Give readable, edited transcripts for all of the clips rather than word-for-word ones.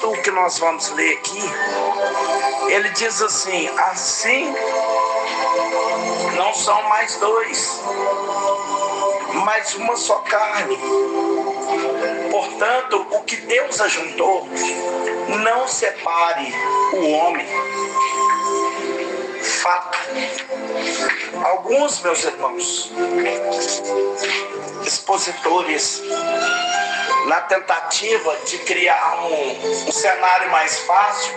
texto que nós vamos ler aqui, ele diz assim: assim não são mais dois, mas uma só carne. Portanto, o que Deus ajuntou, não separe o homem. Fato. Alguns, meus irmãos, expositores, na tentativa de criar um cenário mais fácil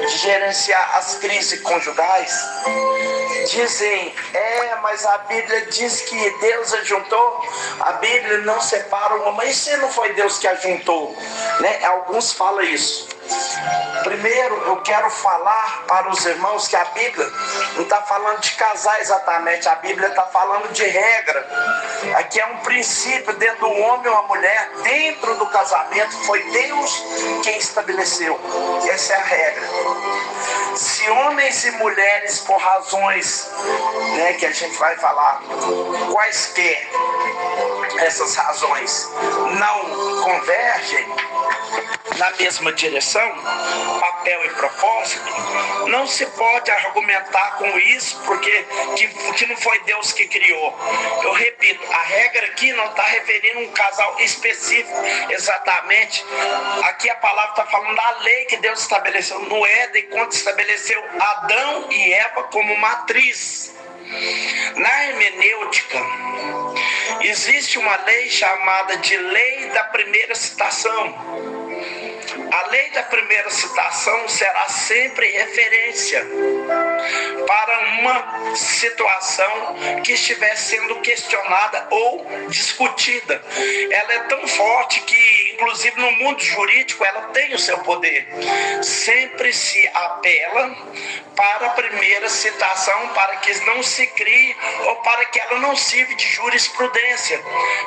de gerenciar as crises conjugais, dizem: mas a Bíblia diz que Deus ajuntou, a Bíblia não separa o homem. E se não foi Deus que ajuntou? Né? Alguns falam isso. Primeiro, eu quero falar para os irmãos que a Bíblia não está falando de casar exatamente, a Bíblia está falando de regra. Aqui é um princípio dentro do homem ou a mulher, dentro do casamento, foi Deus quem estabeleceu. Essa é a regra. Se homens e mulheres, por razões, né, que a gente vai falar, quaisquer essas razões, não convergem na mesma direção, papel e propósito, não se pode argumentar com isso porque que não foi Deus que criou. Eu repito, a regra aqui não está referindo a um casal específico exatamente. Aqui a palavra está falando da lei que Deus estabeleceu no Éden, quando estabeleceu Adão e Eva como matriz. Na hermenêutica, existe uma lei chamada de lei da primeira citação. A lei da primeira citação será sempre referência para uma situação que estiver sendo questionada ou discutida. Ela é tão forte que, inclusive no mundo jurídico, ela tem o seu poder. Sempre se apela para a primeira citação, para que não se crie ou para que ela não sirva de jurisprudência.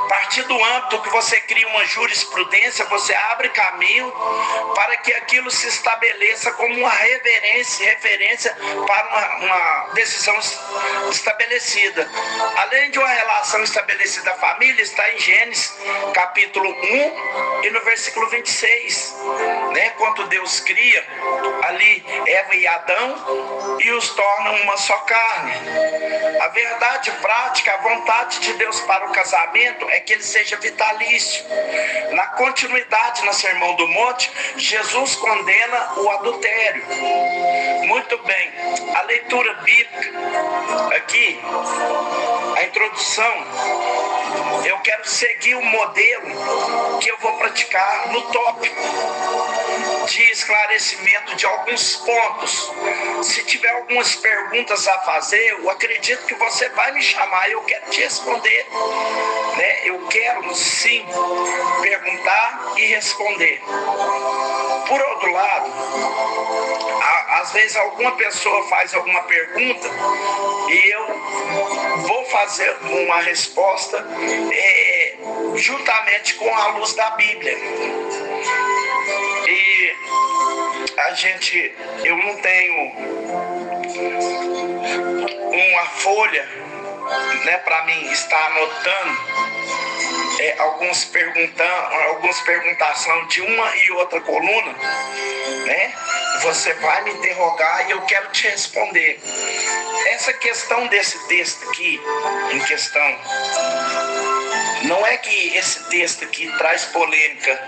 A partir do âmbito que você cria uma jurisprudência, você abre caminho para que aquilo se estabeleça como uma referência para uma decisão estabelecida. Além de uma relação estabelecida, a família está em Gênesis capítulo 1 e no versículo 26, né? Quando Deus cria ali Eva e Adão e os torna uma só carne. A verdade prática, a vontade de Deus para o casamento é que ele seja vitalício. Na continuidade, no Sermão do Monte, Jesus condena o adultério. Muito bem, a leitura bíblica aqui, a introdução, eu quero seguir o modelo que eu vou praticar no tópico de esclarecimento de alguns pontos. Se tiver algumas perguntas a fazer, eu acredito que você vai me chamar e eu quero te responder, né? Eu quero sim perguntar e responder. Por outro lado, às vezes alguma pessoa faz alguma pergunta e eu vou fazer uma resposta juntamente com a luz da Bíblia. E eu não tenho uma folha, né, para mim estar anotando algumas perguntações de uma e outra coluna, né? Você vai me interrogar e eu quero te responder. Essa questão desse texto aqui, em questão, não é que esse texto aqui traz polêmica.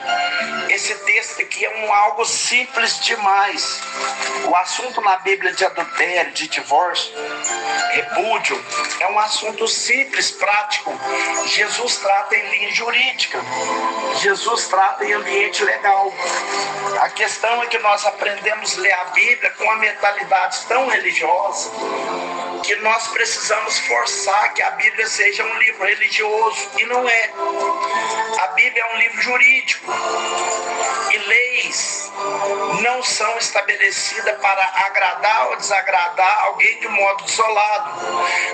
Esse texto aqui é algo simples demais. O assunto na Bíblia de adultério, de divórcio, repúdio, é um assunto simples, prático. Jesus trata em linha jurídica. Jesus trata em ambiente legal. A questão é que nós aprendemos a ler a Bíblia com uma mentalidade tão religiosa que nós precisamos forçar que a Bíblia seja um livro religioso, e não é. A Bíblia é um livro jurídico, e leis não são estabelecidas para agradar ou desagradar alguém de modo isolado.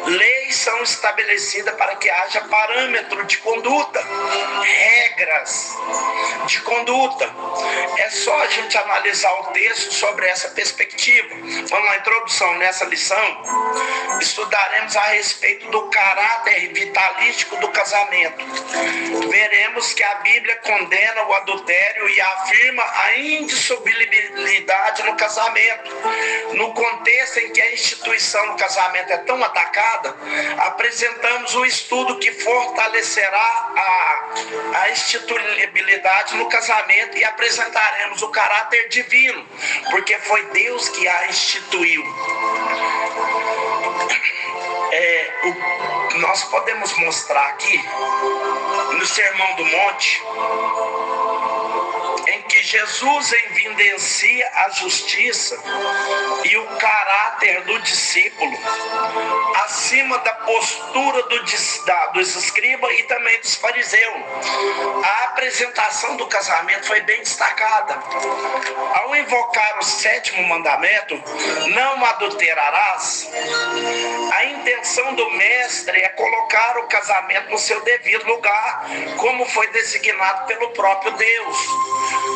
Leis são estabelecidas para que haja parâmetro de conduta, regras de conduta. É só a gente analisar o texto sobre essa perspectiva. Vamos na introdução. Nessa lição, estudaremos a respeito do caráter vitalístico do casamento. Veremos que a Bíblia condena o adultério e afirma a indissolubilidade no casamento. No contexto em que a instituição do casamento é tão atacada, apresentamos um estudo que fortalecerá a instituibilidade no casamento e apresentaremos o caráter divino, porque foi Deus que a instituiu. Nós podemos mostrar aqui no Sermão do Monte, em que Jesus evidencia a justiça e o caráter do discípulo acima da postura dos escribas e também dos fariseus. A apresentação do casamento foi bem destacada. Ao invocar o 7º mandamento, não adulterarás, a intenção do mestre é colocar o casamento no seu devido lugar, como foi designado pelo próprio Deus.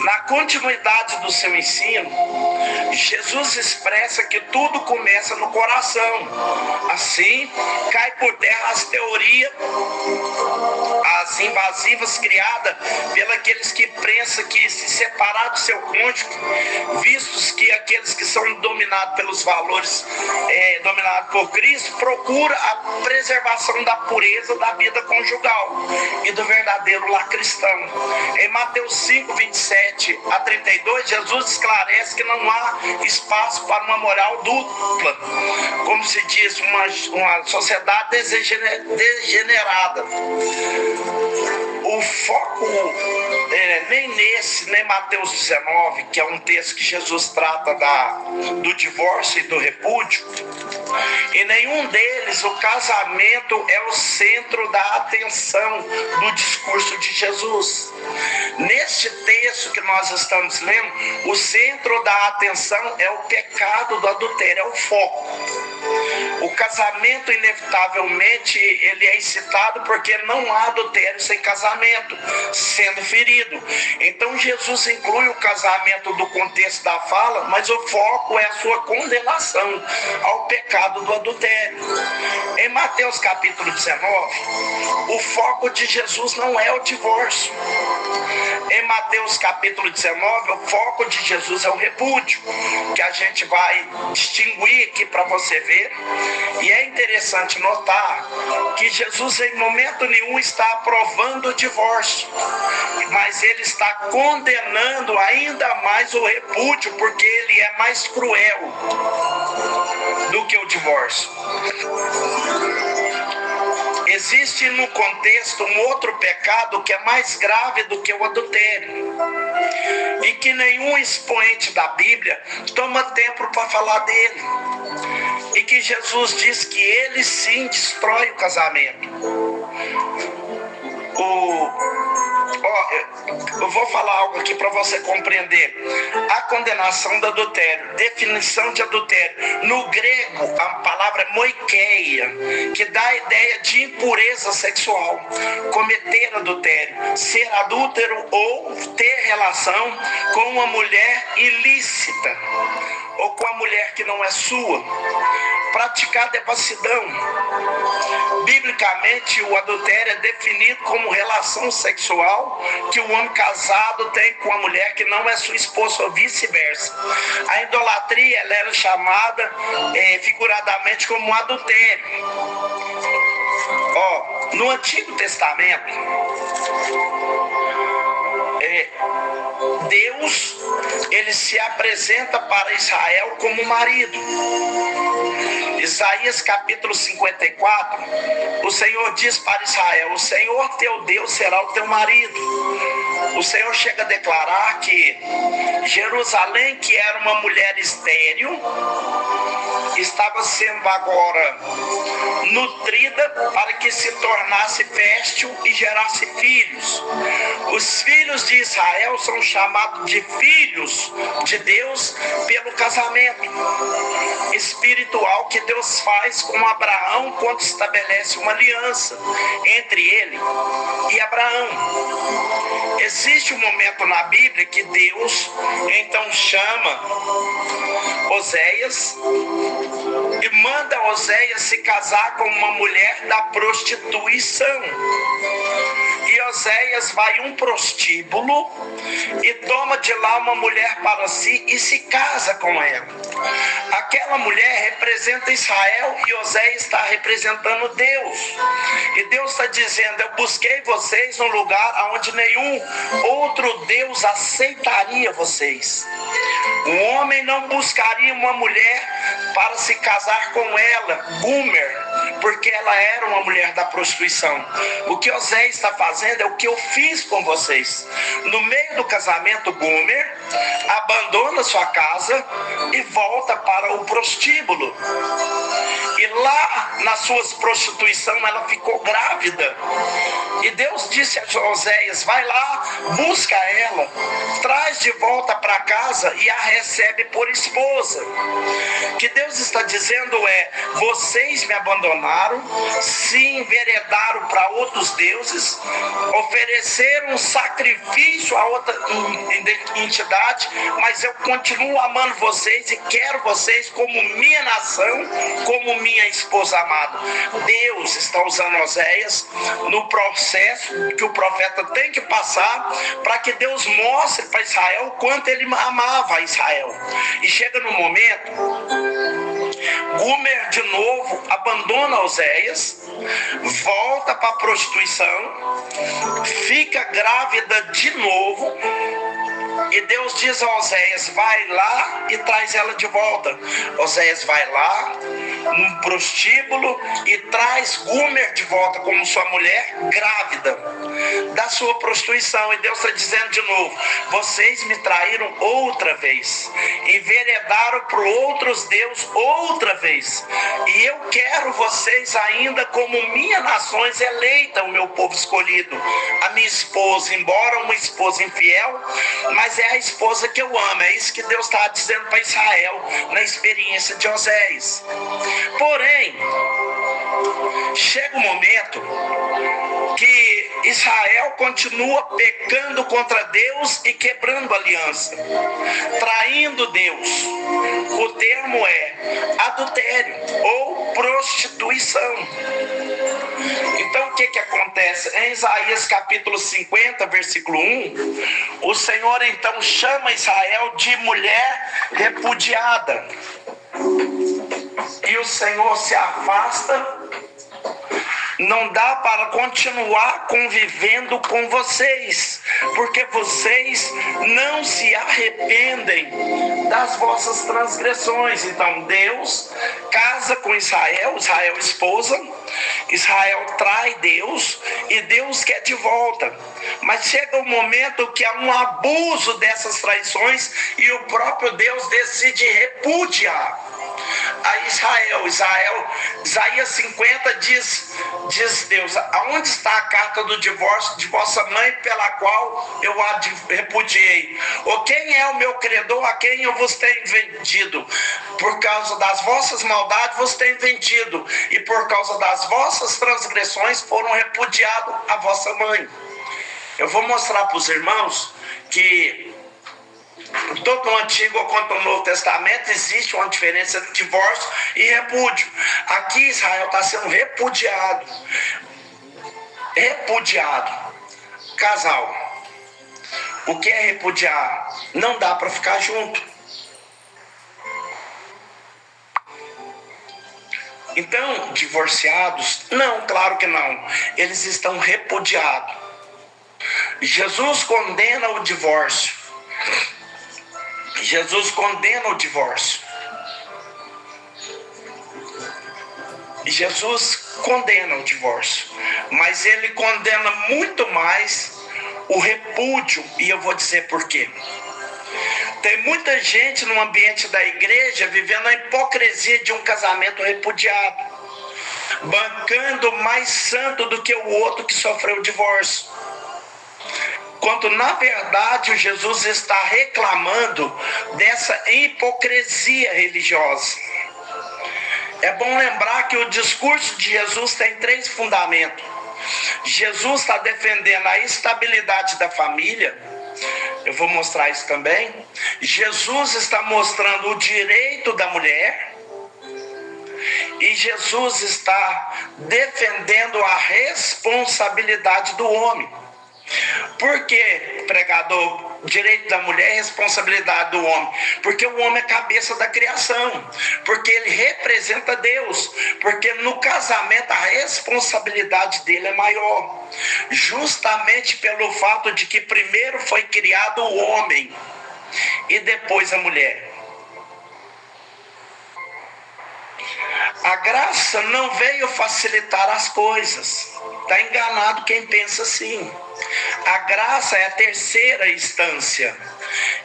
Na continuidade do seu ensino, Jesus expressa que tudo começa no coração. Assim, cai por terra as teorias, as invasivas criadas pelos aqueles que pensam que se separar do seu cônjuge, vistos que aqueles que são dominados pelos valores dominados por Cristo, procura a preservação da pureza da vida conjugal e do verdadeiro lar cristão. Em Mateus 5, 27 a 32, Jesus esclarece que não há espaço para uma moral dupla, como se diz, uma sociedade degenerada. O foco nem nesse, nem Mateus 19, que é um texto que Jesus trata do divórcio e do repúdio. Em nenhum deles o casamento é o centro da atenção do discurso de Jesus. Neste texto que nós estamos lendo, o centro da atenção é o pecado do adultério, é o foco. O casamento, inevitavelmente, ele é incitado porque não há adultério sem casamento sendo ferido. Então Jesus inclui o casamento do contexto da fala, mas o foco é a sua condenação ao pecado do adultério. Em Mateus capítulo 19, o foco de Jesus não é o divórcio. Em Mateus capítulo 19, o foco de Jesus é o repúdio, que a gente vai distinguir aqui para você ver. E é interessante notar que Jesus em momento nenhum está aprovando o divórcio, mas ele está condenando ainda mais o repúdio, porque ele é mais cruel do que o divórcio. Existe no contexto um outro pecado que é mais grave do que o adultério e que nenhum expoente da Bíblia toma tempo para falar dele, e que Jesus diz que ele sim destrói o casamento. Eu vou falar algo aqui para você compreender. A condenação do adultério, definição de adultério. No grego, a palavra é moikeia, que dá a ideia de impureza sexual. Cometer adultério, ser adúltero ou ter relação com uma mulher ilícita ou com a mulher que não é sua. Praticar devassidão. Biblicamente, o adultério é definido como relação sexual que o homem casado tem com a mulher que não é sua esposa ou vice-versa. A idolatria ela era chamada figuradamente como adultério. No Antigo Testamento, Deus ele se apresenta para Israel como marido. Isaías capítulo 54, o Senhor diz para Israel: o Senhor teu Deus será o teu marido. O Senhor chega a declarar que Jerusalém, que era uma mulher estéril, estava sendo agora nutrida para que se tornasse fértil e gerasse filhos. Os filhos de Israel são chamados de filhos de Deus pelo casamento espiritual que Deus faz com Abraão quando estabelece uma aliança entre ele e Abraão. Existe um momento na Bíblia que Deus então chama Oséias e manda Oséias se casar com uma mulher da prostituição. E Oséias vai a um prostíbulo e toma de lá uma mulher para si e se casa com ela. Aquela mulher representa Israel e Oséias está representando Deus. E Deus está dizendo: eu busquei vocês num lugar onde nenhum outro Deus aceitaria vocês. Um homem não buscaria uma mulher para se casar com ela, Gomer, porque ela era uma mulher da prostituição. O que Oséias está fazendo é o que eu fiz com vocês. No meio do casamento, Gomer abandona sua casa e volta para o prostíbulo. E lá, nas suas prostituições, ela ficou grávida. E Deus disse a Oséias: vai lá, busca ela, traz de volta para casa e a recebe por esposa. O que Deus está dizendo é: vocês me abandonaram, se enveredaram para outros deuses, ofereceram um sacrifício a outra entidade, mas eu continuo amando vocês e quero vocês como minha nação, como minha esposa amada. Deus está usando Oséias no processo que o profeta tem que passar para que Deus mostre para Israel o quanto ele amava Israel. E chega no momento, Gomer de novo abandona Oséias, volta para a prostituição, fica grávida de novo. E Deus diz a Oséias: vai lá e traz ela de volta. Oséias vai lá, num prostíbulo, e traz Gomer de volta como sua mulher, grávida da sua prostituição. E Deus está dizendo de novo: vocês me traíram outra vez, enveredaram por outros deuses outra vez, e eu quero vocês ainda como minha nação eleita, o meu povo escolhido, a minha esposa, embora uma esposa infiel, mas é a esposa que eu amo. É isso que Deus está dizendo para Israel na experiência de Oséias. Porém, chega um momento que Israel continua pecando contra Deus e quebrando a aliança, traindo Deus. O termo é adultério ou prostituição. Então o que acontece? Em Isaías capítulo 50, versículo 1, o Senhor então chama Israel de mulher repudiada. E o Senhor se afasta. Não dá para continuar convivendo com vocês, porque vocês não se arrependem das vossas transgressões. Então Deus casa com Israel, Israel esposa, Israel trai Deus e Deus quer de volta. Mas chega um momento que há um abuso dessas traições e o próprio Deus decide repudiar a Israel. Isaías 50 diz Deus: aonde está a carta do divórcio de vossa mãe, pela qual eu a repudiei? Ou quem é o meu credor, a quem eu vos tenho vendido? Por causa das vossas maldades vos tenho vendido, e por causa das vossas transgressões foram repudiados a vossa mãe. Eu vou mostrar para os irmãos que tanto no Antigo quanto no Novo Testamento existe uma diferença de divórcio e repúdio. Aqui Israel está sendo repudiado. Casal, o que é repudiar? Não dá para ficar junto. Então, divorciados? Não, claro que não. Eles estão repudiados. Jesus condena o divórcio. Jesus condena o divórcio. Jesus condena o divórcio, mas ele condena muito mais o repúdio, e eu vou dizer por quê. Tem muita gente no ambiente da igreja vivendo a hipocrisia de um casamento repudiado, bancando mais santo do que o outro que sofreu o divórcio. Quando na verdade o Jesus está reclamando dessa hipocrisia religiosa. É bom lembrar que o discurso de Jesus tem 3 fundamentos. Jesus está defendendo a estabilidade da família. Eu vou mostrar isso também. Jesus está mostrando o direito da mulher. E Jesus está defendendo a responsabilidade do homem. Por que, pregador, direito da mulher e responsabilidade do homem? Porque o homem é cabeça da criação, porque ele representa Deus, porque no casamento a responsabilidade dele é maior, justamente pelo fato de que primeiro foi criado o homem e depois a mulher. A graça não veio facilitar as coisas. Está enganado quem pensa assim. A graça é a terceira instância.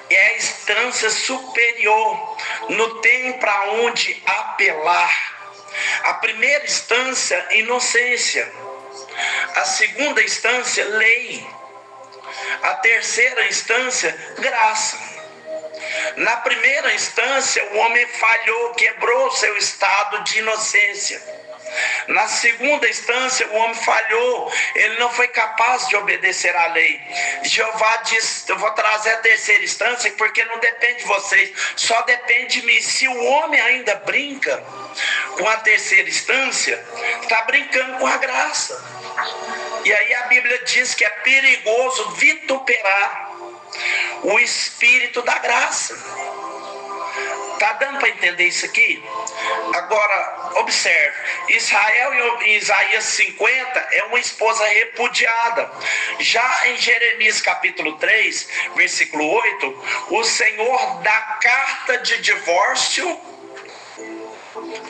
É a instância superior. Não tem para onde apelar. A primeira instância, inocência. A segunda instância, lei. A terceira instância, graça. Na primeira instância, o homem falhou, quebrou seu estado de inocência. Na segunda instância, o homem falhou, ele não foi capaz de obedecer à lei. Jeová disse: eu vou trazer a terceira instância, porque não depende de vocês, só depende de mim. Se o homem ainda brinca com a terceira instância, está brincando com a graça. E aí a Bíblia diz que é perigoso vituperar o espírito da graça. Tá dando para entender isso aqui? Agora, observe. Israel em Isaías 50 é uma esposa repudiada. Já em Jeremias capítulo 3, versículo 8, o Senhor dá carta de divórcio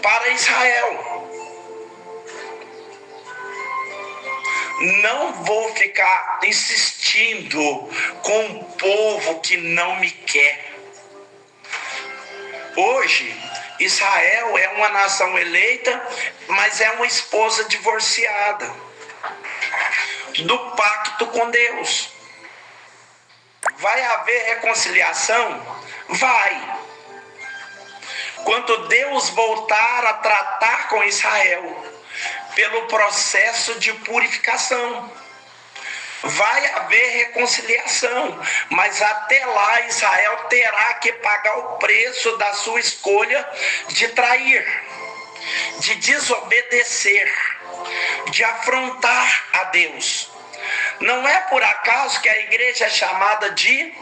para Israel. Não vou ficar insistindo com um povo que não me quer. Hoje, Israel é uma nação eleita, mas é uma esposa divorciada do pacto com Deus. Vai haver reconciliação? Vai. Quando Deus voltar a tratar com Israel pelo processo de purificação, vai haver reconciliação, mas até lá Israel terá que pagar o preço da sua escolha de trair, de desobedecer, de afrontar a Deus. Não é por acaso que a igreja é chamada de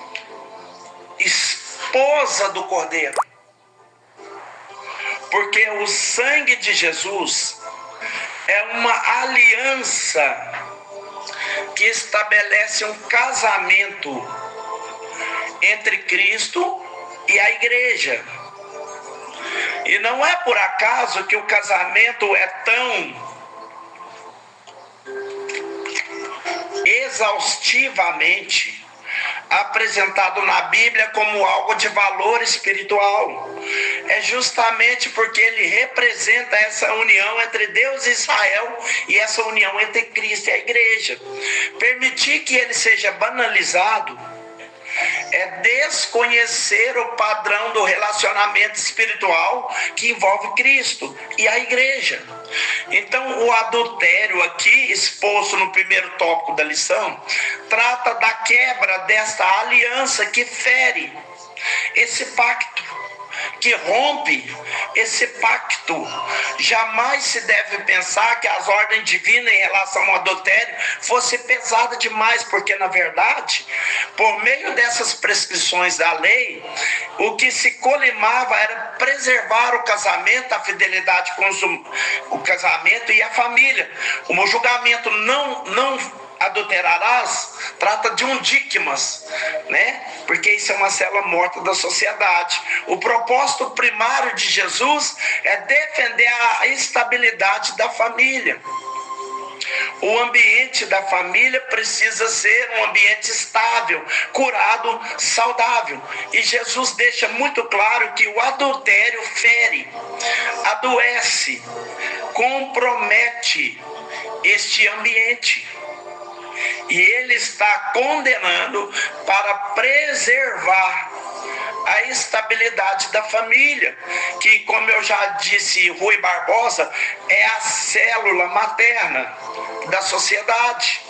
esposa do Cordeiro, porque o sangue de Jesus é uma aliança que estabelece um casamento entre Cristo e a igreja. E não é por acaso que o casamento é tão exaustivamente apresentado na Bíblia como algo de valor espiritual. É justamente porque ele representa essa união entre Deus e Israel e essa união entre Cristo e a igreja. Permitir que ele seja banalizado é desconhecer o padrão do relacionamento espiritual que envolve Cristo e a igreja. Então, o adultério aqui, exposto no primeiro tópico da lição, trata da quebra desta aliança que fere esse pacto, que rompe esse pacto. Jamais se deve pensar que as ordens divinas em relação ao adultério fosse pesada demais, porque na verdade, por meio dessas prescrições da lei, o que se colimava era preservar o casamento, a fidelidade com o casamento e a família. O julgamento não adulterarás trata de um díquimas, né? Porque isso é uma célula morta da sociedade. O propósito primário de Jesus é defender a estabilidade da família. O ambiente da família precisa ser um ambiente estável, curado, saudável. E Jesus deixa muito claro que o adultério fere, adoece, compromete este ambiente. E ele está condenando para preservar a estabilidade da família, que, como eu já disse, Rui Barbosa, é a célula materna da sociedade.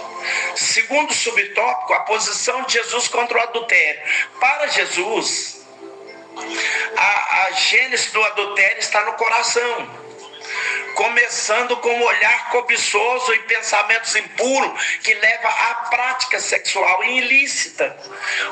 Segundo subtópico, a posição de Jesus contra o adultério. Para Jesus, a gênese do adultério está no coração, começando com um olhar cobiçoso e pensamentos impuros que leva à prática sexual ilícita.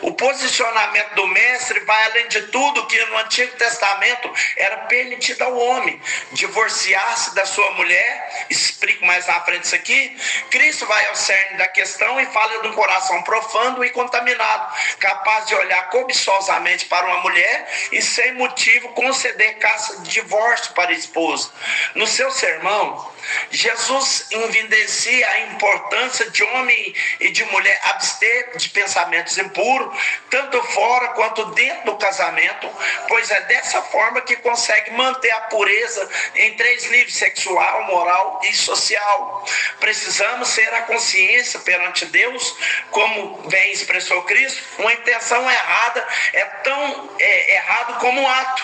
O posicionamento do mestre vai além de tudo que no Antigo Testamento era permitido ao homem: divorciar-se da sua mulher. Explico mais na frente isso aqui. Cristo vai ao cerne da questão e fala de um coração profano e contaminado, capaz de olhar cobiçosamente para uma mulher e sem motivo conceder caça de divórcio para a esposa. No seu sermão, Jesus evidencia a importância de homem e de mulher abster de pensamentos impuros, tanto fora quanto dentro do casamento, pois é dessa forma que consegue manter a pureza em 3 níveis: sexual, moral e social. Precisamos ter a consciência perante Deus, como bem expressou Cristo: uma intenção errada é tão errado como um ato.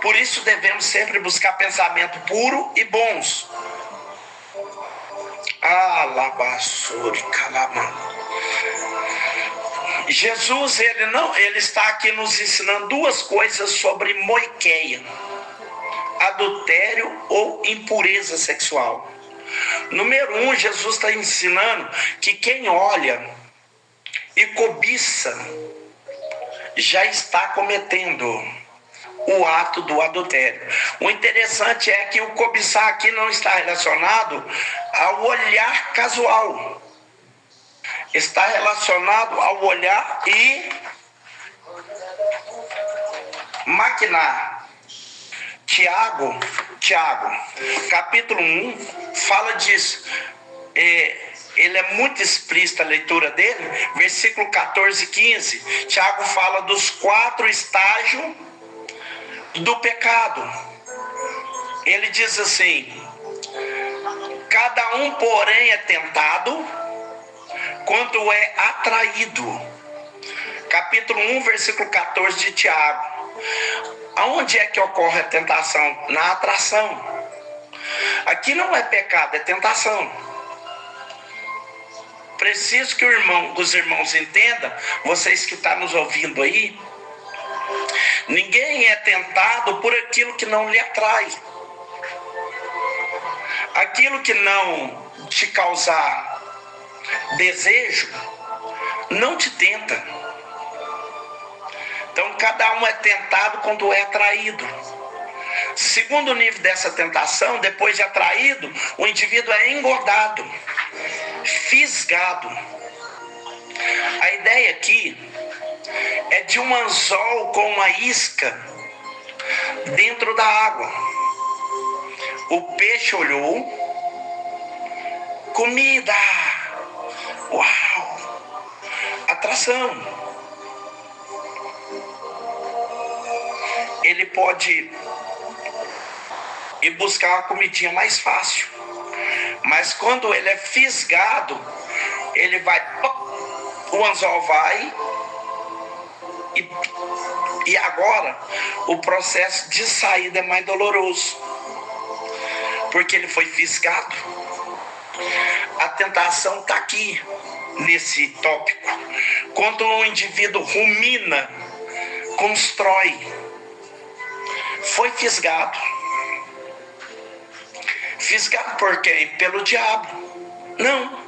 Por isso devemos sempre buscar pensamento puro e bons. Jesus, ele está aqui nos ensinando 2 coisas sobre moiqueia: adultério ou impureza sexual. Número 1, Jesus está ensinando que quem olha e cobiça já está cometendo o ato do adultério. O interessante é que o cobiçar aqui não está relacionado ao olhar casual. Está relacionado ao olhar e maquinar. Tiago, capítulo 1, fala disso. Ele é muito explícito a leitura dele. Versículo 14 e 15. Tiago fala dos 4 estágios do pecado. Ele diz assim: cada um, porém, é tentado quando é atraído. Capítulo 1, versículo 14 de Tiago. Aonde é que ocorre a tentação? Na atração. Aqui não é pecado, é tentação. Preciso que os irmãos entendam, vocês que estão nos ouvindo aí, ninguém é tentado por aquilo que não lhe atrai. Aquilo que não te causar desejo, não te tenta. Então, cada um é tentado quando é atraído. Segundo nível dessa tentação, depois de atraído, o indivíduo é engordado, fisgado. A ideia aqui é de um anzol com uma isca dentro da água. O peixe olhou, comida, uau, atração. Ele pode ir buscar uma comidinha mais fácil, mas quando ele é fisgado, ele vai, o anzol vai, e agora o processo de saída é mais doloroso, porque ele foi fisgado. A tentação está aqui nesse tópico. Quando um indivíduo rumina, constrói, foi fisgado. Fisgado por quem? Pelo diabo? Não.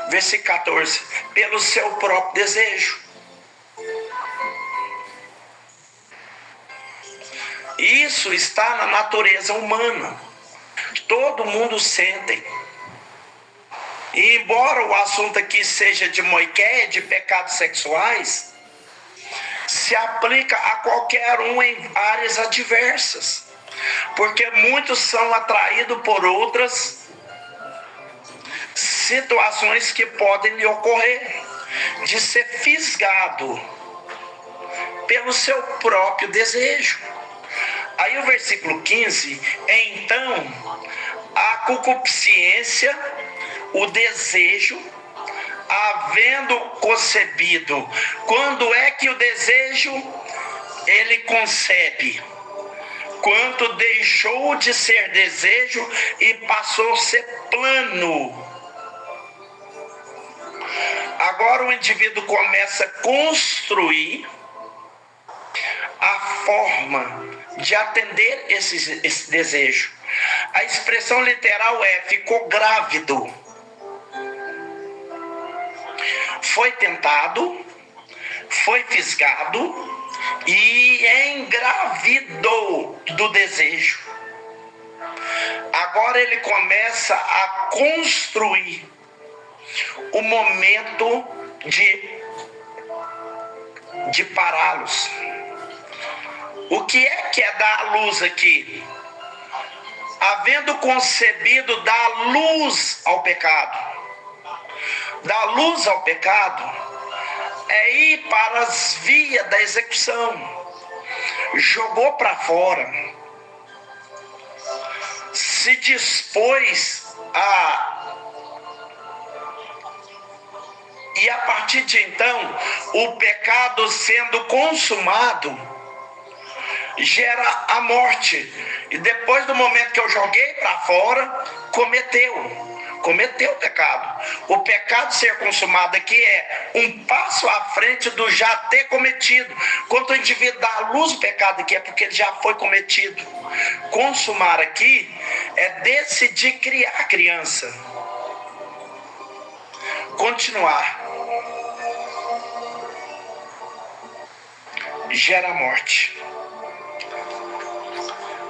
Versículo 14. Pelo seu próprio desejo. Isso está na natureza humana. Todo mundo sente. E embora o assunto aqui seja de moiquéia, de pecados sexuais, se aplica a qualquer um em áreas adversas. Porque muitos são atraídos por outras situações que podem lhe ocorrer, de ser fisgado pelo seu próprio desejo. Aí o versículo 15, então a concupiscência, o desejo, havendo concebido. Quando é que o desejo ele concebe? Quando deixou de ser desejo e passou a ser plano. Agora o indivíduo começa a construir a forma de atender esse desejo. A expressão literal é: ficou grávido. Foi tentado, foi fisgado e engravidou do desejo. Agora ele começa a construir o momento de pará-los. O que é dar a luz aqui? Havendo concebido, dá luz ao pecado. Dar luz ao pecado é ir para as vias da execução. Jogou para fora. Se dispôs E a partir de então, o pecado sendo consumado gera a morte. E depois do momento que eu joguei para fora, cometeu o pecado. O pecado ser consumado aqui é um passo à frente do já ter cometido. Quando o indivíduo dá à luz do pecado aqui, é porque ele já foi cometido. Consumar aqui é decidir criar a criança. Continuar. Gera morte.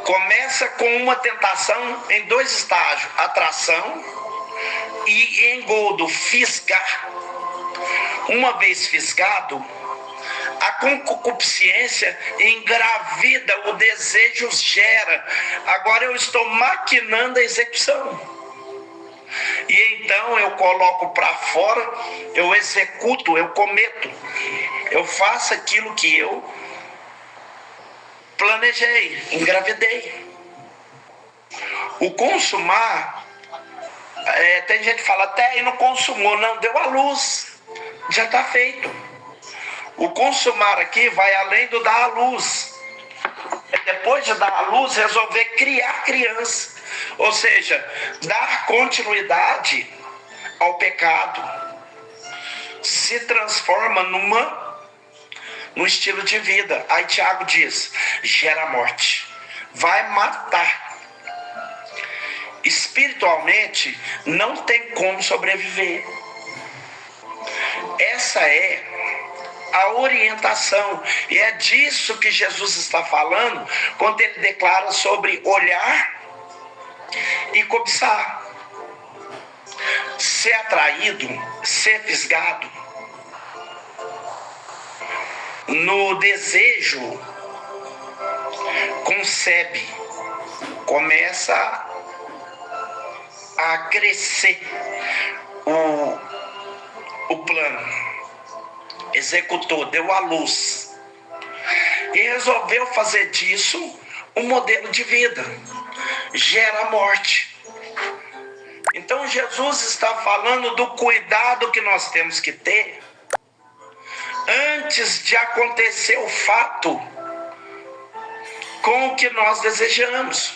Começa com uma tentação em dois estágios: atração e engodo, fisgar. Uma vez fisgado, a concupiscência engravida, o desejo gera. Agora eu estou maquinando a execução. E então eu coloco para fora, eu executo, eu cometo. Eu faço aquilo que eu planejei, engravidei. O consumar, tem gente que fala, até aí não consumou, não, deu à luz, já está feito. O consumar aqui vai além do dar à luz. Depois de dar à luz, resolver criar criança. Ou seja, dar continuidade ao pecado. Se transforma num estilo de vida. Aí Tiago diz, gera morte. Vai matar. Espiritualmente, não tem como sobreviver. Essa é a orientação. E é disso que Jesus está falando quando ele declara sobre olhar e cobiçar. Ser atraído, ser fisgado. No desejo, concebe, começa a crescer o plano. Executou, deu à luz. E resolveu fazer disso um modelo de vida. Gera morte. Então Jesus está falando do cuidado que nós temos que ter antes de acontecer o fato com o que nós desejamos.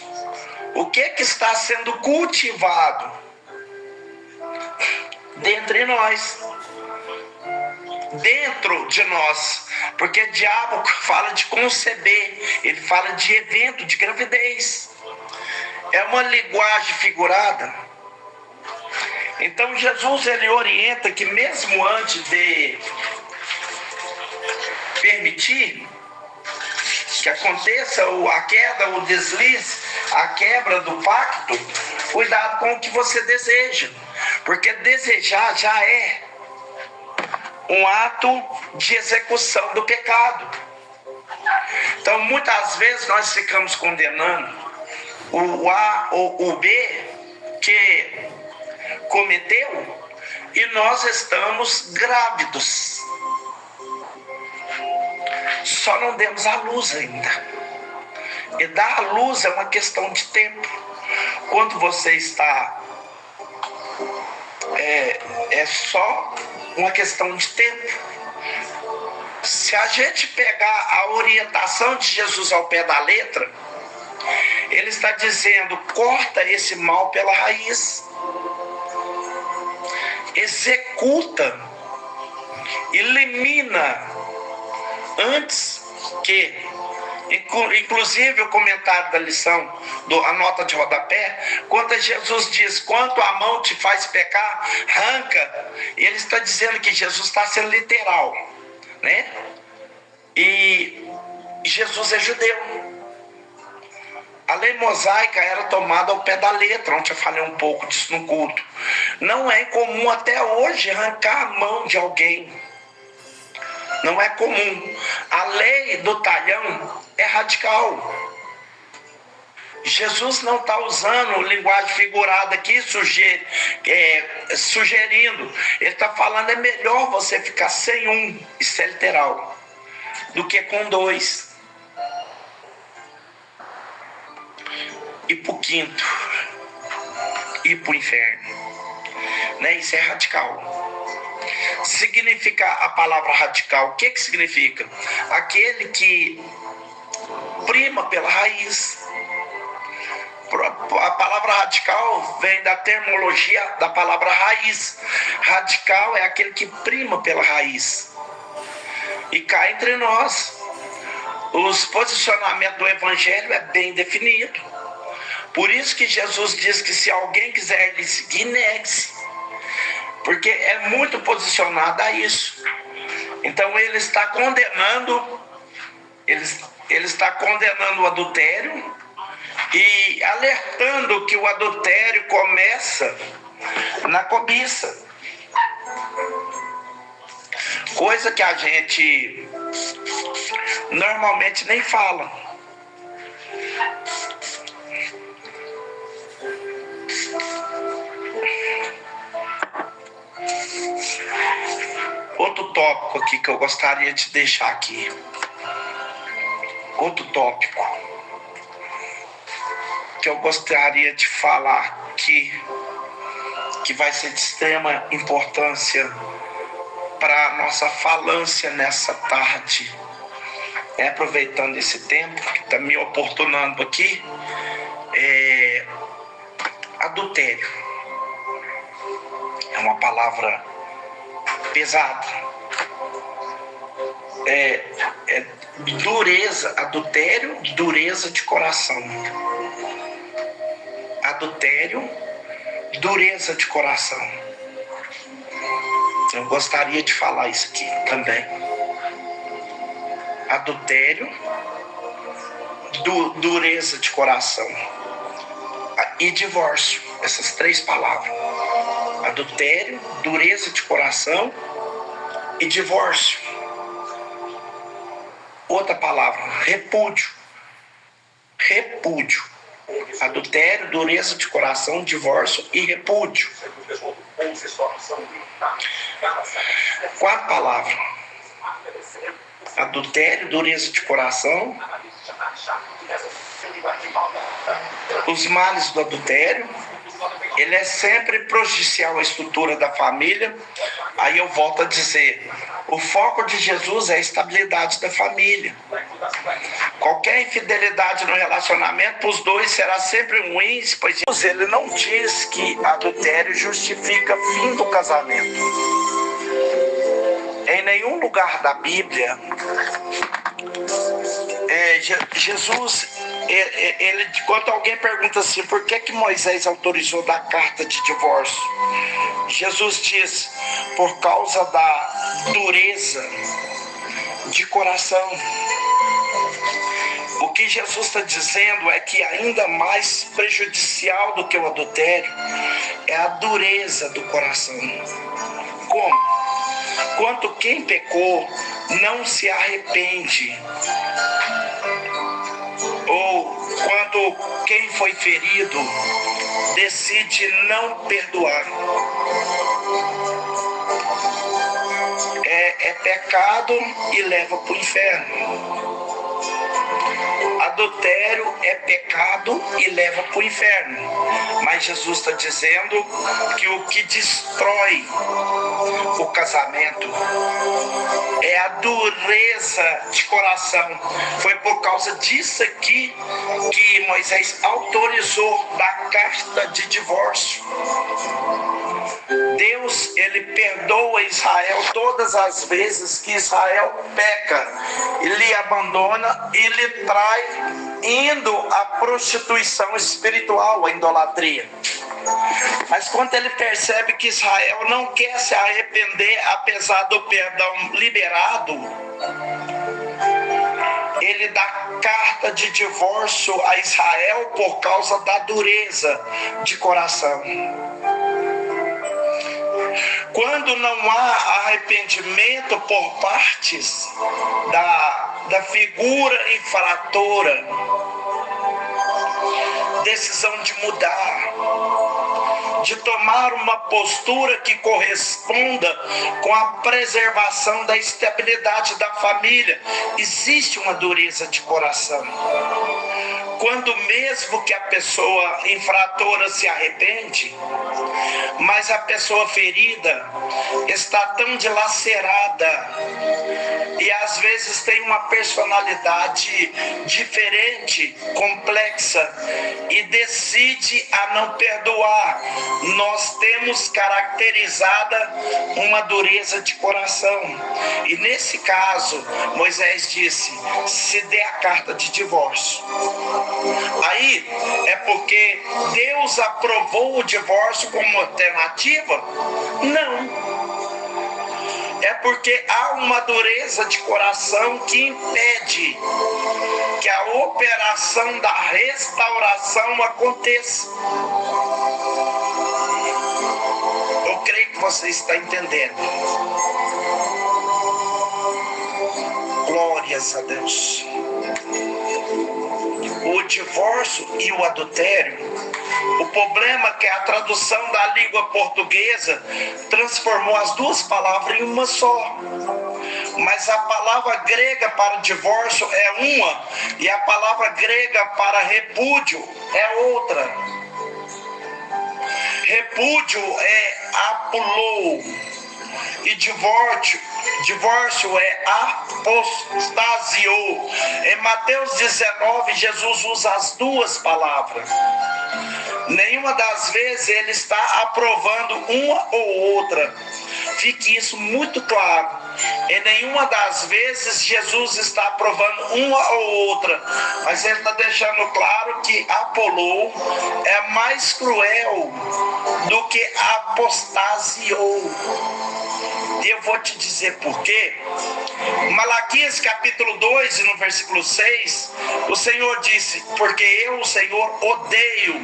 O que está sendo cultivado dentro de nós, porque o diabo fala de conceber, ele fala de evento, de gravidez. É uma linguagem figurada. Então Jesus ele orienta que mesmo antes de permitir que aconteça a queda, o deslize, a quebra do pacto, cuidado com o que você deseja, porque desejar já é um ato de execução do pecado. Então muitas vezes nós ficamos condenando o A ou o B, que cometeu e nós estamos grávidos. Só não demos a luz ainda. E dar a luz é uma questão de tempo. Quando você está... É só uma questão de tempo. Se a gente pegar a orientação de Jesus ao pé da letra, ele está dizendo: corta esse mal pela raiz. Executa, elimina antes que, inclusive o comentário da lição, a nota de rodapé, quando Jesus diz: quanto a mão te faz pecar, arranca, ele está dizendo que Jesus está sendo literal, né? E Jesus é judeu. A lei mosaica era tomada ao pé da letra, onde eu falei um pouco disso no culto. Não é comum até hoje arrancar a mão de alguém. Não é comum. A lei do talhão é radical. Jesus não está usando linguagem figurada aqui, sugerindo. Ele está falando: é melhor você ficar sem um, isso é literal, do que com dois. E para o quinto, ir para o inferno, né? Isso é radical. Significa a palavra radical, o que significa? Aquele que prima pela raiz. A palavra radical vem da terminologia da palavra raiz. Radical é aquele que prima pela raiz. E cá entre nós, os posicionamentos do evangelho é bem definido. Por isso que Jesus diz que se alguém quiser lhe seguir, negue-se. Porque é muito posicionado a isso. Então ele está condenando, ele está condenando o adultério e alertando que o adultério começa na cobiça. Coisa que a gente normalmente nem fala. Outro tópico aqui que eu gostaria de deixar aqui. Outro tópico que eu gostaria de falar aqui, que vai ser de extrema importância para a nossa falância nessa tarde, aproveitando esse tempo que está me oportunando aqui, adultério. É uma palavra pesada. Dureza, adultério, dureza de coração. Adultério, dureza de coração. Eu gostaria de falar isso aqui também. Adultério, dureza de coração e divórcio. Essas três palavras: adultério, dureza de coração e divórcio. Outra palavra: repúdio. Repúdio. Adultério, dureza de coração, divórcio e repúdio. Quatro palavras: adultério, dureza de coração. Os males do adultério, ele é sempre prejudicial à estrutura da família. Aí eu volto a dizer, o foco de Jesus é a estabilidade da família. Qualquer infidelidade no relacionamento para os dois será sempre ruim, pois ele não diz que adultério justifica fim do casamento. Em nenhum lugar da Bíblia, Jesus, quando alguém pergunta assim, por que Moisés autorizou dar carta de divórcio? Jesus diz, por causa da dureza de coração. O que Jesus está dizendo é que ainda mais prejudicial do que o adultério é a dureza do coração. Como? Quanto quem pecou não se arrepende. Ou quando quando quem foi ferido decide não perdoar. É pecado e leva para o inferno. Adultério é pecado e leva para o inferno. Mas Jesus está dizendo que o que destrói o casamento é a dureza de coração. Foi por causa disso aqui que Moisés autorizou da carta de divórcio. Deus, ele perdoa Israel todas as vezes que Israel peca, ele abandona e lhe trai, indo à prostituição espiritual, à idolatria. Mas quando ele percebe que Israel não quer se arrepender, apesar do perdão liberado, ele dá carta de divórcio a Israel por causa da dureza de coração. Quando não há arrependimento por partes da figura infratora, decisão de mudar, de tomar uma postura que corresponda com a preservação da estabilidade da família, existe uma dureza de coração. Quando mesmo que a pessoa infratora se arrepende, mas a pessoa ferida está tão dilacerada e às vezes tem uma personalidade diferente, complexa, e decide a não perdoar, nós temos caracterizada uma dureza de coração. E nesse caso, Moisés disse: se dê a carta de divórcio. Aí é porque Deus aprovou o divórcio como alternativa? Não. É porque há uma dureza de coração que impede que a operação da restauração aconteça. Eu creio que você está entendendo. Glórias a Deus. O divórcio e o adultério, o problema é que a tradução da língua portuguesa transformou as duas palavras em uma só. Mas a palavra grega para divórcio é uma e a palavra grega para repúdio é outra. Repúdio é apulou e divórcio é apostasiou. Em Mateus 19, Jesus usa as duas palavras. Nenhuma das vezes ele está aprovando uma ou outra. Fique isso muito claro. Em nenhuma das vezes Jesus está aprovando uma ou outra, mas ele está deixando claro que apolou é mais cruel do que apostasiou. E eu vou te dizer por quê. Malaquias capítulo 2, no versículo 6, o Senhor disse: porque eu, o Senhor, odeio.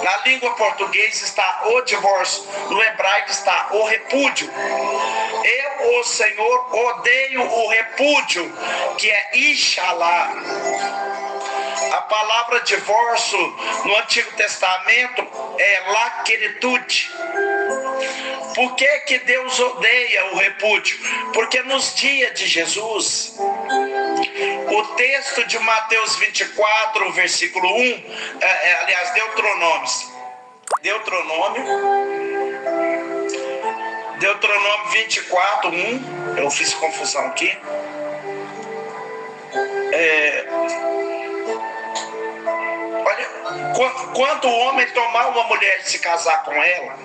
Na língua portuguesa está o divórcio, no hebraico está o repúdio. Eu, o Senhor, odeio o repúdio, que é Ixalá. A palavra divórcio no Antigo Testamento é laqueritude. Por que Deus odeia o repúdio? Porque nos dias de Jesus, o texto de Mateus 24, versículo 1, aliás, Deuteronômio 24, 1, eu fiz confusão aqui. Olha, quando o homem tomar uma mulher e se casar com ela,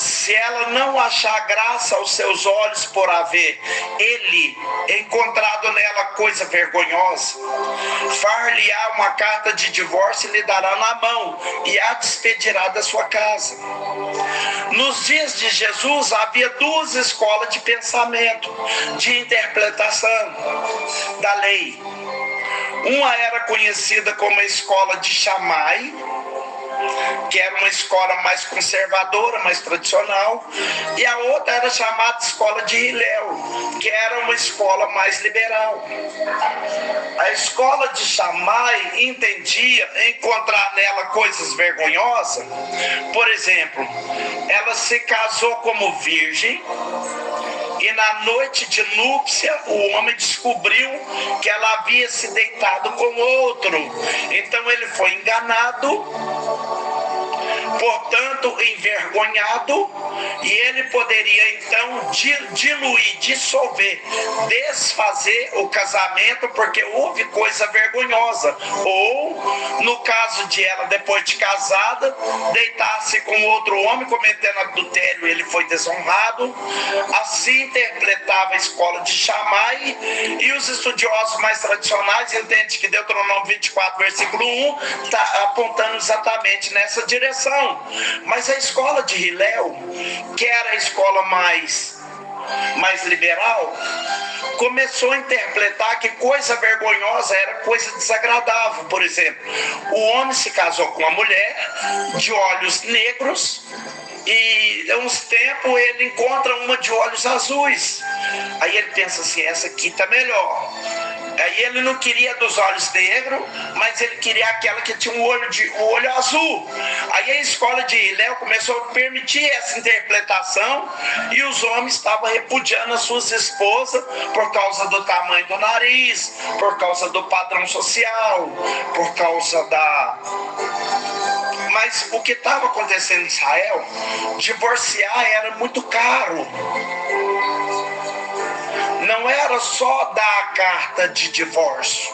se ela não achar graça aos seus olhos por haver ele encontrado nela coisa vergonhosa, far-lhe-á uma carta de divórcio e lhe dará na mão e a despedirá da sua casa. Nos dias de Jesus havia duas escolas de pensamento, de interpretação da lei. Uma era conhecida como a escola de Shammai que era uma escola mais conservadora, mais tradicional, e a outra era chamada Escola de Hillel, que era uma escola mais liberal. A escola de Shammai entendia encontrar nela coisas vergonhosas. Por exemplo, ela se casou como virgem, e na noite de núpcia o homem descobriu que ela havia se deitado com outro. Então ele foi enganado, portanto envergonhado, e ele poderia então diluir, dissolver, desfazer o casamento porque houve coisa vergonhosa. Ou, no caso de ela, depois de casada, deitar-se com outro homem, cometendo adultério, ele foi desonrado. Assim interpretava a escola de Shammai, e os estudiosos mais tradicionais entendem que Deuteronômio 24, versículo 1 está apontando exatamente nessa direção. Mas a escola de Hillel, que era a escola mais liberal, começou a interpretar que coisa vergonhosa era coisa desagradável. Por exemplo, o homem se casou com uma mulher de olhos negros, e há uns tempos ele encontra uma de olhos azuis. Aí ele pensa assim, essa aqui tá melhor. Aí ele não queria dos olhos negros, mas ele queria aquela que tinha o olho azul. Aí a escola de Hillel começou a permitir essa interpretação, e os homens estavam repudiando as suas esposas por causa do tamanho do nariz, por causa do padrão social, por causa da... Mas o que estava acontecendo em Israel, divorciar era muito caro. Não era só dar a carta de divórcio.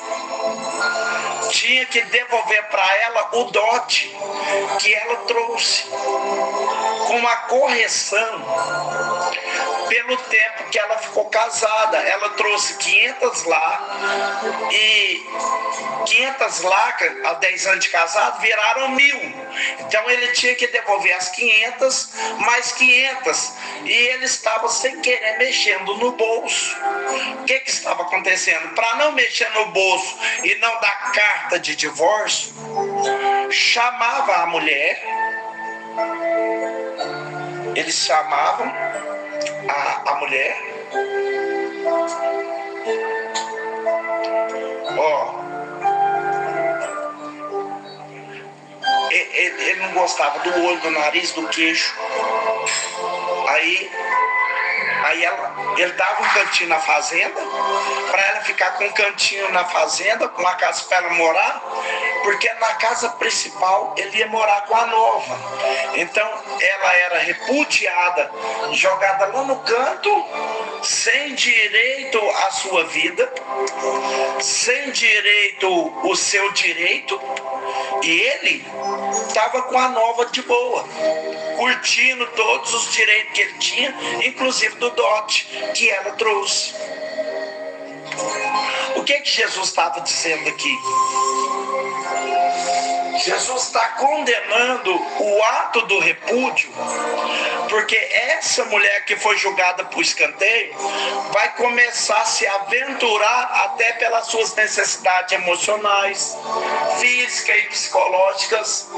Tinha que devolver para ela o dote que ela trouxe, com uma correção pelo tempo que ela ficou casada. Ela trouxe 500 lá, e 500 lá, há 10 anos de casado, viraram 1.000. Então ele tinha que devolver as 500, mais 500. E ele estava sem querer mexendo no bolso. O que estava acontecendo? Para não mexer no bolso e não dar carta de divórcio, chamava a mulher, eles chamavam a mulher, ele não gostava do olho, do nariz, do queixo. Aí ele dava um cantinho na fazenda, para ela ficar com um cantinho na fazenda, com uma casa para ela morar, porque na casa principal ele ia morar com a nova. Então ela era repudiada, jogada lá no canto, sem direito à sua vida, sem direito o seu direito, e ele estava com a nova de boa, curtindo todos os direitos que ele tinha, inclusive do dote que ela trouxe. O que Jesus estava dizendo aqui? Jesus está condenando o ato do repúdio, porque essa mulher que foi julgada por escanteio vai começar a se aventurar até pelas suas necessidades emocionais, físicas e psicológicas.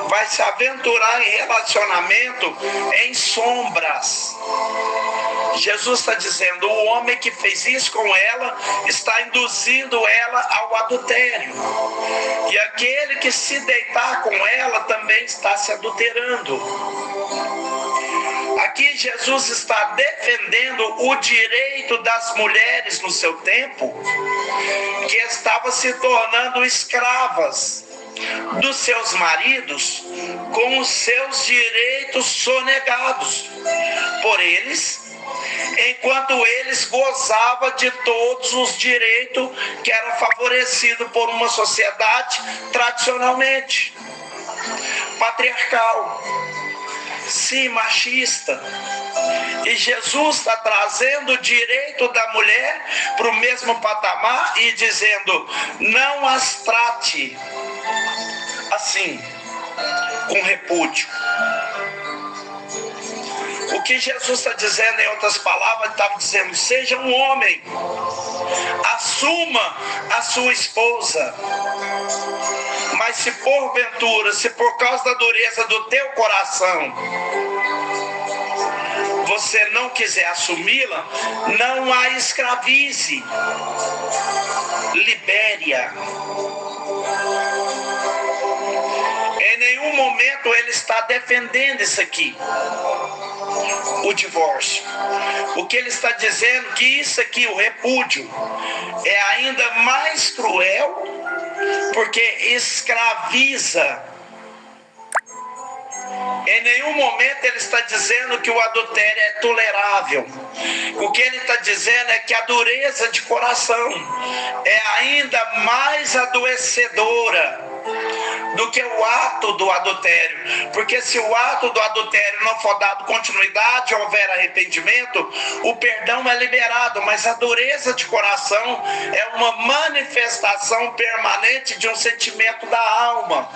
Vai se aventurar em relacionamento em sombras. Jesus está dizendo, o homem que fez isso com ela está induzindo ela ao adultério. E aquele que se deitar com ela também está se adulterando. Aqui Jesus está defendendo o direito das mulheres no seu tempo, que estavam se tornando escravas dos seus maridos, com os seus direitos sonegados por eles, enquanto eles gozavam de todos os direitos que eram favorecidos por uma sociedade tradicionalmente patriarcal, sim, machista. E Jesus está trazendo o direito da mulher para o mesmo patamar e dizendo, não as trate assim, com repúdio. O O que Jesus está dizendo, em outras palavras, ele estava dizendo: seja um homem, assuma a sua esposa. Mas se porventura, se por causa da dureza do teu coração, você não quiser assumi-la, não a escravize, libere-a. Em nenhum momento ele está defendendo isso aqui, o divórcio. O que ele está dizendo é que isso aqui, o repúdio, é ainda mais cruel, porque escraviza. Em nenhum momento ele está dizendo que o adultério é tolerável. O que ele está dizendo é que a dureza de coração é ainda mais adoecedora do que o ato do adultério. Porque se o ato do adultério não for dado continuidade, houver arrependimento, o perdão é liberado, mas a dureza de coração é uma manifestação permanente de um sentimento da alma.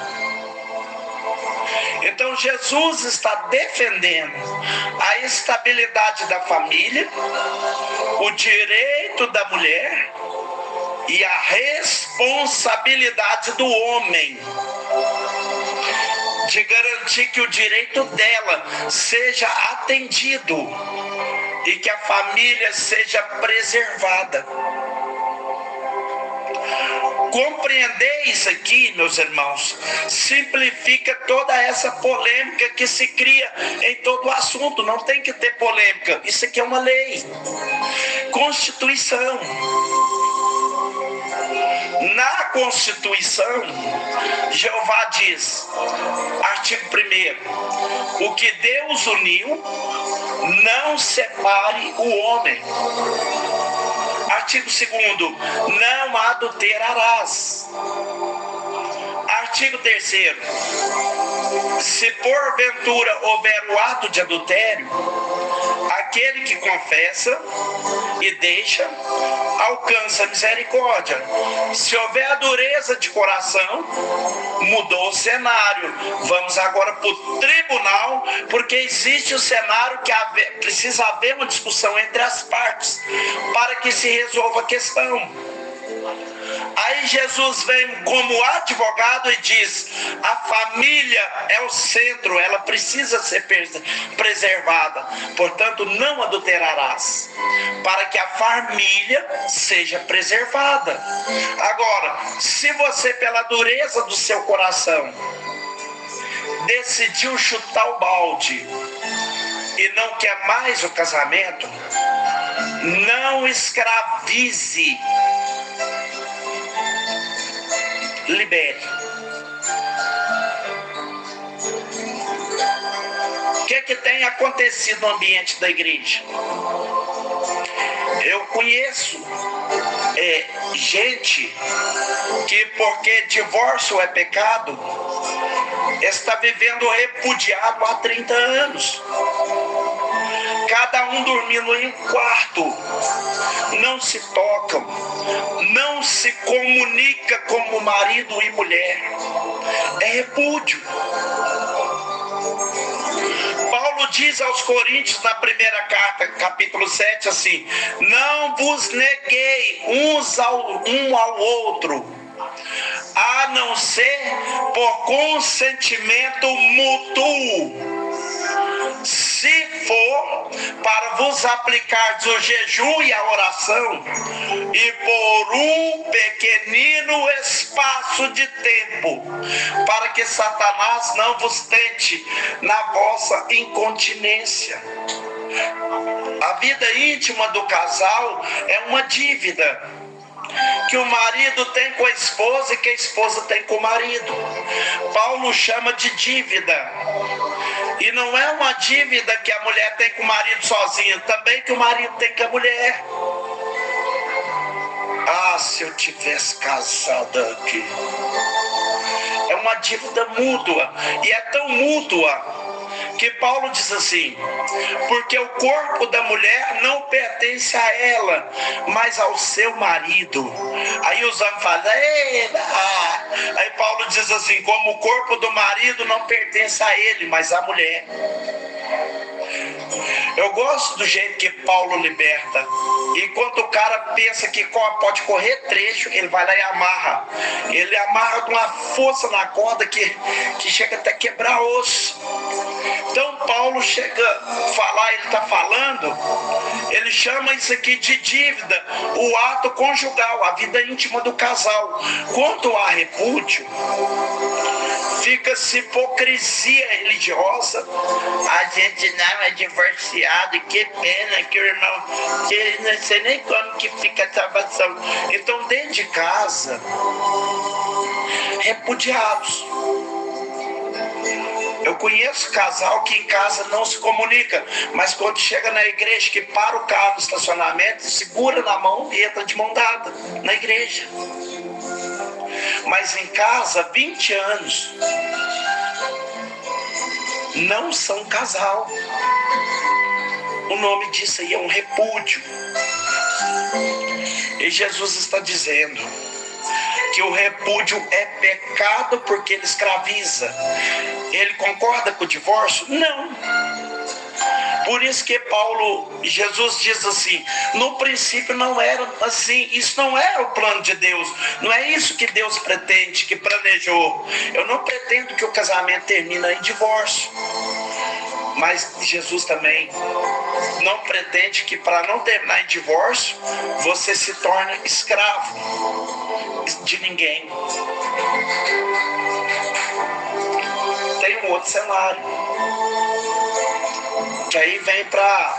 Então Jesus está defendendo a estabilidade da família, o direito da mulher e a responsabilidade do homem de garantir que o direito dela seja atendido e que a família seja preservada. Compreender isso aqui, meus irmãos, simplifica toda essa polêmica que se cria em todo o assunto. Não tem que ter polêmica. Isso aqui é uma lei. Constituição. Na Constituição, Jeová diz, artigo 1º, o que Deus uniu, não separe o homem. Artigo 2º, não adulterarás. Artigo 3º, se porventura houver o ato de adultério, aquele que confessa e deixa, alcança misericórdia. Se houver a dureza de coração, mudou o cenário. Vamos agora para o tribunal, porque existe o cenário que precisa haver uma discussão entre as partes para que se resolva a questão. Aí Jesus vem como advogado e diz: a família é o centro, ela precisa ser preservada, portanto não adulterarás, para que a família seja preservada. Agora, se você pela dureza do seu coração decidiu chutar o balde e não quer mais o casamento, não escravize, libere. O que tem acontecido no ambiente da igreja? Eu conheço gente que, porque divórcio é pecado, está vivendo repudiado há 30 anos. Cada um dormindo em um quarto, não se tocam, não se comunica como marido e mulher. É repúdio. Paulo diz aos Coríntios na primeira carta, capítulo 7, assim: não vos neguei um ao outro, a não ser por consentimento mútuo, se for para vos aplicar o jejum e a oração, e por um pequenino espaço de tempo, para que Satanás não vos tente na vossa incontinência. A vida íntima do casal é uma dívida que o marido tem com a esposa e que a esposa tem com o marido. Paulo chama de dívida. E não é uma dívida que a mulher tem com o marido sozinha, também que o marido tem com a mulher. Ah, se eu tivesse casado aqui. É uma dívida mútua. E é tão mútua que Paulo diz assim: porque o corpo da mulher não pertence a ela, mas ao seu marido. Aí os homens falam: aí Paulo diz assim: como o corpo do marido não pertence a ele, mas à mulher. Eu gosto do jeito que Paulo liberta. Enquanto o cara pensa que pode correr trecho, ele vai lá e amarra. Ele amarra com uma força na corda que chega até quebrar osso. Então Paulo chega a falar, ele está falando, ele chama isso aqui de dívida, o ato conjugal, a vida íntima do casal. Quanto a repúdio, fica-se hipocrisia religiosa. A gente não é divorciado, que pena que o irmão, que não sei nem como que fica a salvação. Então dentro de casa, repudiados. Eu conheço casal que em casa não se comunica, mas quando chega na igreja, que para o carro no estacionamento, segura na mão e entra de mão dada na igreja. Mas em casa, 20 anos, não são casal. O nome disso aí é um repúdio. E Jesus está dizendo que o repúdio é pecado porque ele escraviza. Ele concorda com o divórcio? Não. Por isso que Jesus diz assim, no princípio não era assim, isso não era o plano de Deus, não é isso que Deus pretende, que planejou. Eu não pretendo que o casamento termine em divórcio, mas Jesus também não pretende que para não terminar em divórcio, você se torne escravo de ninguém. Tem um outro cenário, que aí vem para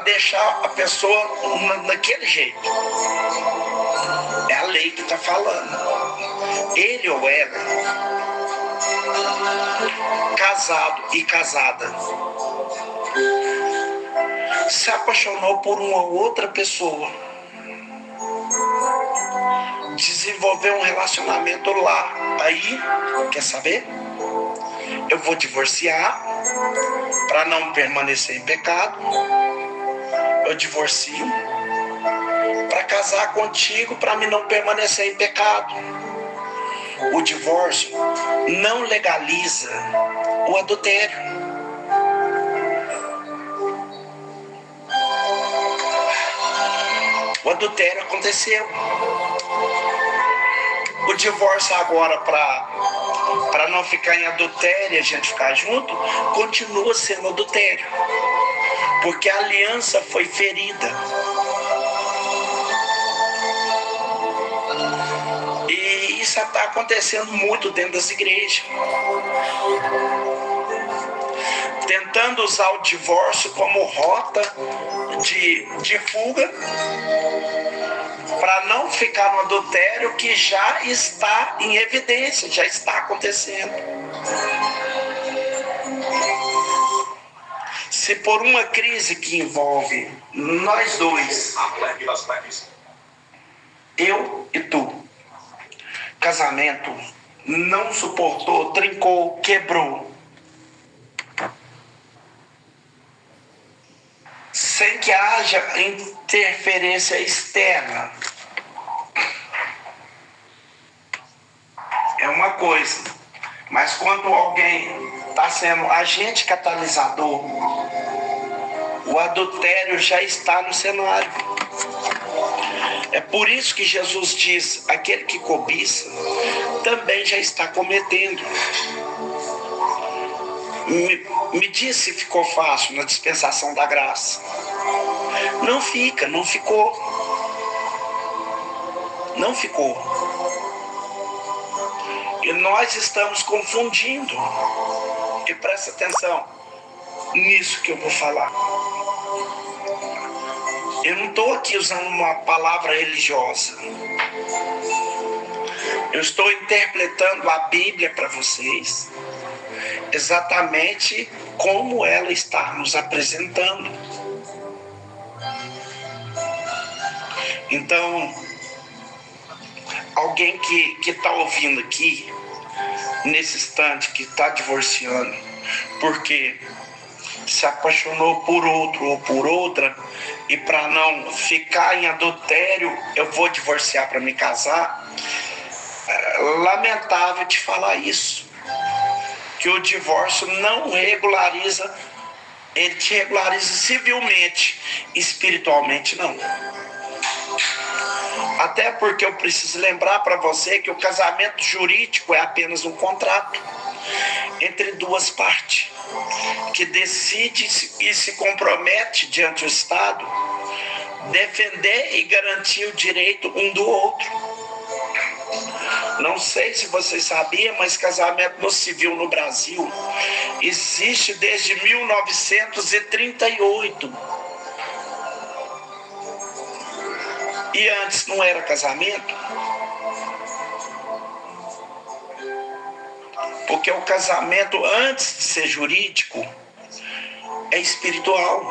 deixar a pessoa daquele jeito. É a lei que está falando. Ele ou ela, casado e casada, se apaixonou por uma outra pessoa, desenvolveu um relacionamento lá. Aí, quer saber? Eu vou divorciar para não permanecer em pecado. Eu divorcio para casar contigo para me não permanecer em pecado. O divórcio não legaliza o adultério. O adultério aconteceu. O divórcio agora, para não ficar em adultério e a gente ficar junto, continua sendo adultério. Porque a aliança foi ferida. E isso está acontecendo muito dentro das igrejas. Tentando usar o divórcio como rota de fuga, para não ficar no adultério que já está em evidência, já está acontecendo. Se por uma crise que envolve nós dois, eu e tu, casamento não suportou, trincou, quebrou, sem que haja interferência externa, é uma coisa. Mas quando alguém está sendo agente catalisador, o adultério já está no cenário. É por isso que Jesus diz, aquele que cobiça também já está cometendo. Me diz se ficou fácil na dispensação da graça. Não fica, não ficou. Não ficou. E nós estamos confundindo. E presta atenção nisso que eu vou falar. Eu não estou aqui usando uma palavra religiosa. Eu estou interpretando a Bíblia para vocês, exatamente como ela está nos apresentando. Então, alguém que está ouvindo aqui, nesse instante, que está divorciando, porque se apaixonou por outro ou por outra, e para não ficar em adultério, eu vou divorciar para me casar. Lamentável te falar isso. que o divórcio não regulariza, ele te regulariza civilmente, espiritualmente não. Até porque eu preciso lembrar para você que o casamento jurídico é apenas um contrato entre duas partes, que decide e se compromete diante do Estado defender e garantir o direito um do outro. Não sei se você sabia, mas casamento no civil no Brasil existe desde 1938. E antes não era casamento? Porque o casamento, antes de ser jurídico, é espiritual,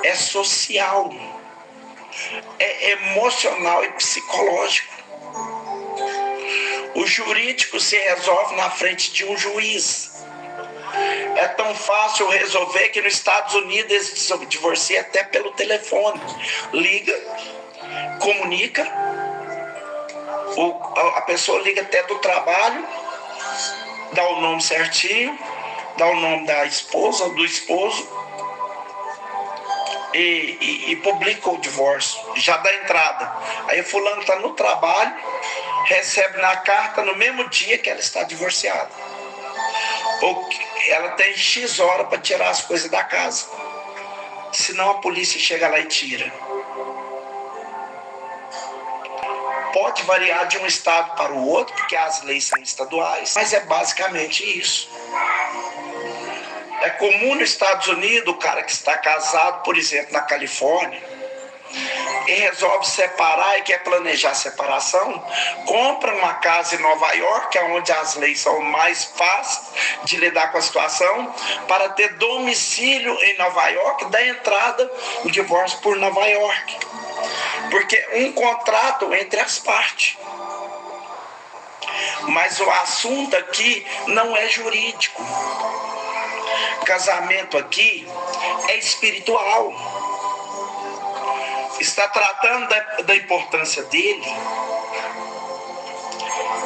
é social, é emocional e psicológico. O jurídico se resolve na frente de um juiz. É tão fácil resolver que nos Estados Unidos eles divorciam até pelo telefone. Liga, comunica, a pessoa liga até do trabalho, dá o nome certinho, dá o nome da esposa ou do esposo e publica o divórcio, já dá entrada. Aí fulano está no trabalho, recebe na carta no mesmo dia que ela está divorciada. Ou ela tem X hora para tirar as coisas da casa. Senão a polícia chega lá e tira. Pode variar de um estado para o outro, porque as leis são estaduais, mas é basicamente isso. É comum nos Estados Unidos, o cara que está casado, por exemplo, na Califórnia, e resolve separar e quer planejar a separação, compra uma casa em Nova York, onde as leis são mais fáceis de lidar com a situação, para ter domicílio em Nova York, dá entrada no divórcio por Nova York. Porque é um contrato entre as partes. Mas o assunto aqui não é jurídico. Casamento aqui é espiritual. Está tratando da importância dele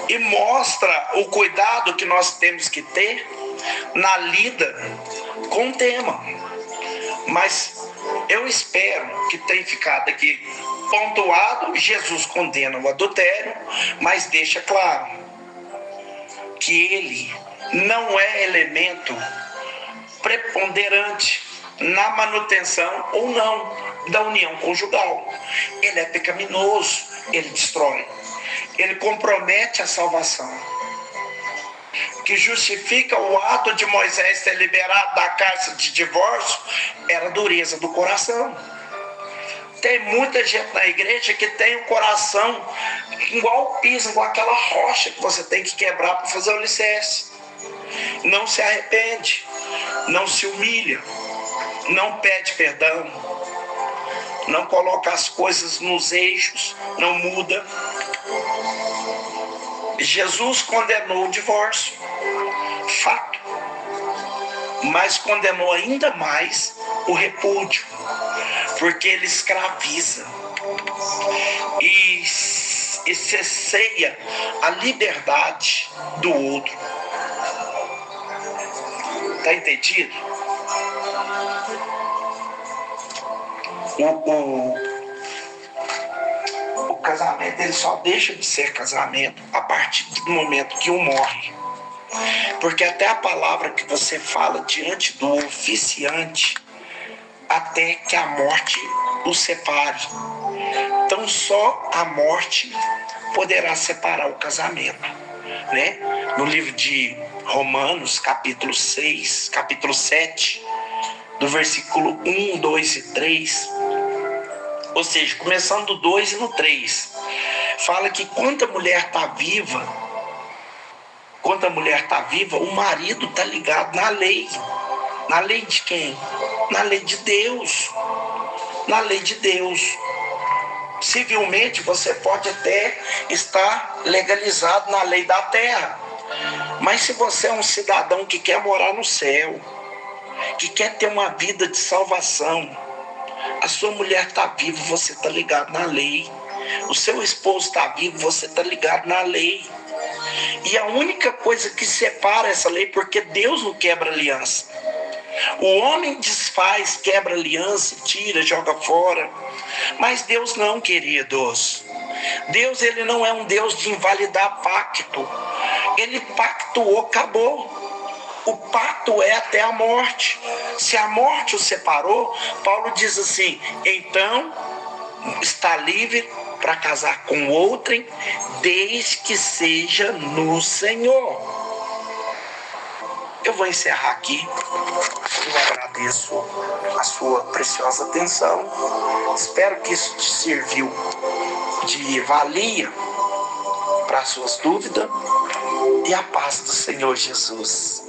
e mostra o cuidado que nós temos que ter na lida com o tema. Mas eu espero que tenha ficado aqui pontuado. Jesus condena o adultério, mas deixa claro que ele não é elemento preponderante na manutenção ou não da união conjugal. Ele é pecaminoso, ele destrói, ele compromete a salvação. O que justifica o ato de Moisés ter liberado da cárcere de divórcio era a dureza do coração. Tem muita gente na igreja que tem o coração igual piso, igual aquela rocha que você tem que quebrar para fazer o alicerce. Não se arrepende, não se humilha, não pede perdão, não coloca as coisas nos eixos, não muda. Jesus condenou o divórcio, fato, mas condenou ainda mais o repúdio, porque ele escraviza e cesseia a liberdade do outro. Está entendido? O casamento ele só deixa de ser casamento a partir do momento que um morre. Porque até a palavra que você fala diante do oficiante, até que a morte o separe. Então só a morte poderá separar o casamento, né? No livro de Romanos, capítulo 6, capítulo 7, do versículo 1, 2 e 3, ou seja, começando do 2 e no 3, fala que quando a mulher está viva, o marido está ligado na lei. Na lei de quem? Na lei de Deus. Na lei de Deus. Civilmente você pode até estar legalizado na lei da terra, mas se você é um cidadão que quer morar no céu, que quer ter uma vida de salvação, a sua mulher está viva, você está ligado na lei. O seu esposo está vivo, você está ligado na lei. E a única coisa que separa essa lei, porque Deus não quebra aliança. O homem desfaz, quebra aliança, tira, joga fora. Mas Deus não, queridos. Deus, ele não é um Deus de invalidar pacto. Ele pactuou, acabou. O pacto é até a morte. Se a morte o separou, Paulo diz assim: então está livre para casar com outrem, desde que seja no Senhor. Eu vou encerrar aqui. Eu agradeço a sua preciosa atenção. Espero que isso te serviu de valia para as suas dúvidas. E a paz do Senhor Jesus.